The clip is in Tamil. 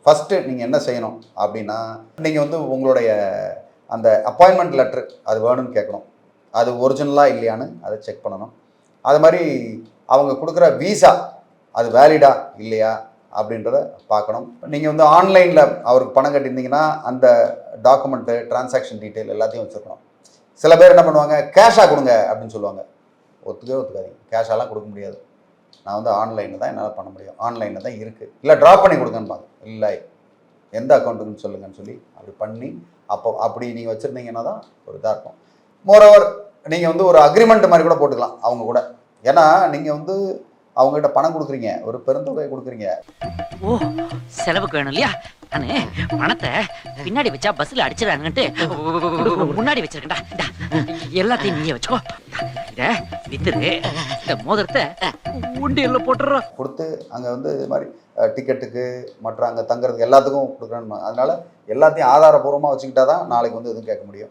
ஃபஸ்ட்டு நீங்கள் என்ன செய்யணும் அப்படின்னா, நீங்கள் வந்து உங்களுடைய அந்த அப்பாயின்மெண்ட் லெட்ரு அது வேணும்னு கேட்கணும். அது ஒரிஜினலாக இல்லையான்னு அதை செக் பண்ணணும். அது மாதிரி அவங்க கொடுக்குற வீசா அது வேலிடா இல்லையா அப்படின்றத பார்க்கணும். நீங்கள் வந்து ஆன்லைனில் அவருக்கு பணம் கட்டியிருந்தீங்கன்னா அந்த டாக்குமெண்ட்டு, டிரான்சாக்ஷன் டீட்டெயில் எல்லாத்தையும் வச்சுருக்கணும். சில பேர் என்ன பண்ணுவாங்க, கேஷாக கொடுங்க அப்படின்னு சொல்லுவாங்க. ஒத்துக்காதீங்க. கேஷாலாம் கொடுக்க முடியாது. நான் வந்து ஆன்லைனில் தான் என்னால் பண்ண முடியும். ஆன்லைனில் தான் இருக்குது. இல்லை ட்ராப் பண்ணி கொடுங்கன்பாங்க. இல்லை, எந்த அக்கௌண்ட்டுக்குன்னு சொல்லுங்கன்னு சொல்லி அப்படி பண்ணி அப்படி நீங்கள் வச்சுருந்தீங்கன்னா தான் ஒரு இதாக இருக்கும். மோரோவர் நீங்கள் வந்து ஒரு அக்ரிமெண்ட் மாதிரி கூட போட்டுக்கலாம் அவங்க கூட. ஏன்னா நீங்கள் வந்து அவங்ககிட்ட பணம் கொடுக்குறீங்க, ஒரு பெருந்தொகையை கொடுக்குறீங்க. ஓ, செலவுக்கு வேணும் இல்லையா? நானு பணத்தை பின்னாடி வச்சா பஸ்ல அடிச்சிடறாங்கன்ட்டு முன்னாடி வச்சிருக்கேன்டா. எல்லாத்தையும் நீயே வச்சுக்கோ. இத வித்துரு, இந்த மோதிரத்தை உண்டியல்ல போட்டுறோம். கொடுத்து அங்கே வந்து இது மாதிரி டிக்கெட்டுக்கு மற்ற அங்கே தங்குறதுக்கு எல்லாத்துக்கும் கொடுக்குறேன்னு. அதனால எல்லாத்தையும் ஆதாரபூர்வமாக வச்சுக்கிட்டா தான் நாளைக்கு வந்து எதுவும் கேட்க முடியும்.